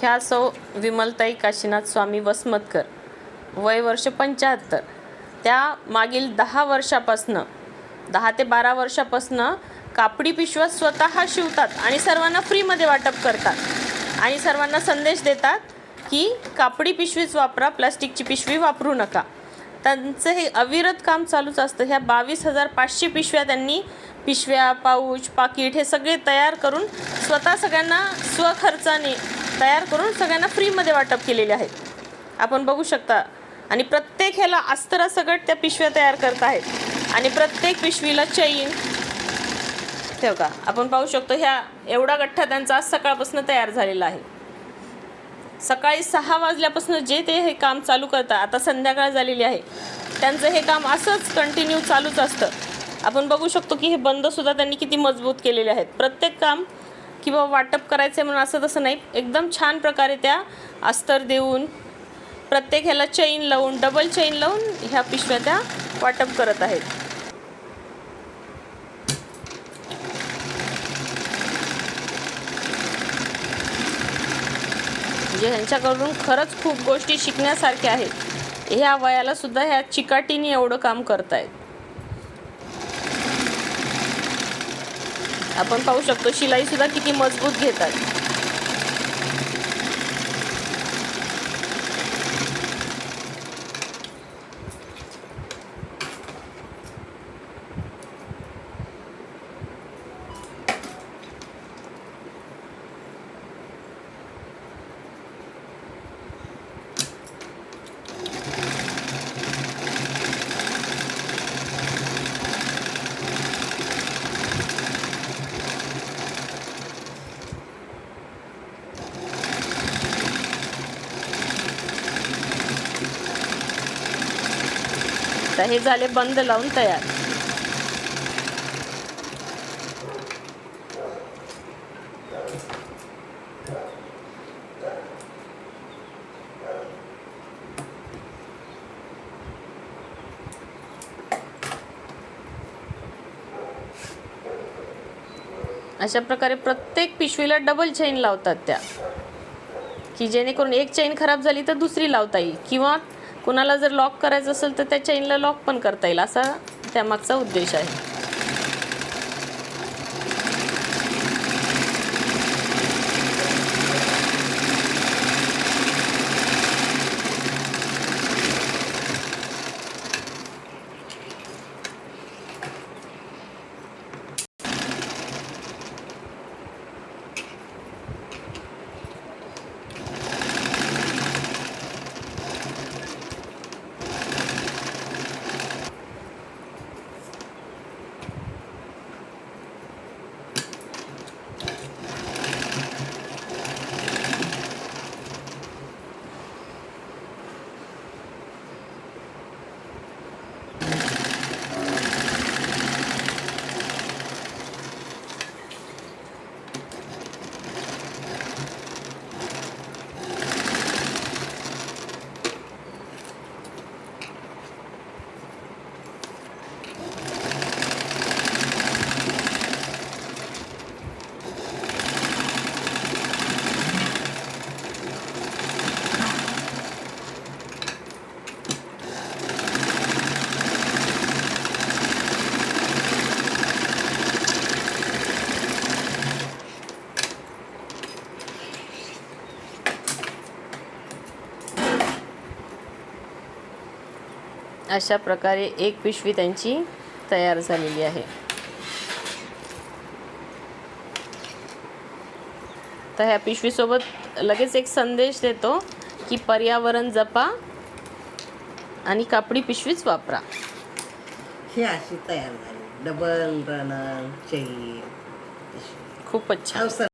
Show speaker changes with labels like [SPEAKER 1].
[SPEAKER 1] ह्या सौ विमलताई काशीनाथ स्वामी वसमतकर, वय वर्ष 75. त्या मागील 10 वर्षापासनं 10 ते 12 वर्षापासनं कापडी पिशव्या स्वतः शिवतात आणि सर्वांना फ्रीमध्ये वाटप करतात आणि सर्वांना संदेश देतात की कापडी पिशवीच वापरा, प्लास्टिकची पिशवी वापरू नका. त्यांचं हे अविरत काम चालूच असतं. ह्या 22,500 पिशव्या त्यांनी पिशव्या, पाऊच, पाकिट हे सगळे तयार करून स्वतः सगळ्यांना स्वखर्चाने तयार करून सगळ्यांना फ्रीमध्ये वाटप केलेले आहेत. आपण बघू शकता. आणि प्रत्येक ह्याला अस्तरासकट त्या पिशव्या तयार करत आहेत आणि प्रत्येक पिशवीला चैन ठेव का आपण पाहू शकतो. ह्या एवढा गठ्ठा त्यांचा आज सकाळपासून तयार झालेला आहे. सकाळी 6 वाजल्यापासून जे ते हे काम चालू करतात, आता संध्याकाळ झालेली आहे, त्यांचं हे काम असंच कंटिन्यू चालूच असतं. आपण बघू शकतो की हे बंदसुद्धा त्यांनी किती मजबूत केलेले आहेत. प्रत्येक काम किंवा वाटप करायचं आहे म्हणून असं तसं नाही, एकदम छान प्रकारे त्या अस्तर देऊन प्रत्येक ह्याला चैन लावून, डबल चैन लावून ह्या पिशव्या त्या वाटप करत आहेत. म्हणजे ह्यांच्याकडून खरंच खूप गोष्टी शिकण्यासारख्या आहेत. ह्या वयाला सुद्धा ह्या चिकाटीने एवढं काम करतायत. आपण पाहू शकतो शिलाई सुद्धा किती मजबूत घेतात. तर हे झाले बंद लावून तयार. अशा प्रकारे प्रत्येक पिशवीला डबल चैन लावतात त्या, की जेणेकरून एक चैन खराब झाली तर दुसरी लावता येईल किंवा कुणाला जर लॉक करायचं असेल तर त्या चैनला लॉक पण करता येईल, असा त्यामागचा उद्देश आहे. अशा प्रकारे एक पिशवी त्यांची तयार झालेली आहे. तर ह्या पिशवीसोबत लगेच एक संदेश देतो की पर्यावरण जपा आणि कापडी पिशवीच वापरा.
[SPEAKER 2] ही अशी तयार झाली, डबल रनर चैन.
[SPEAKER 1] खूपच छान.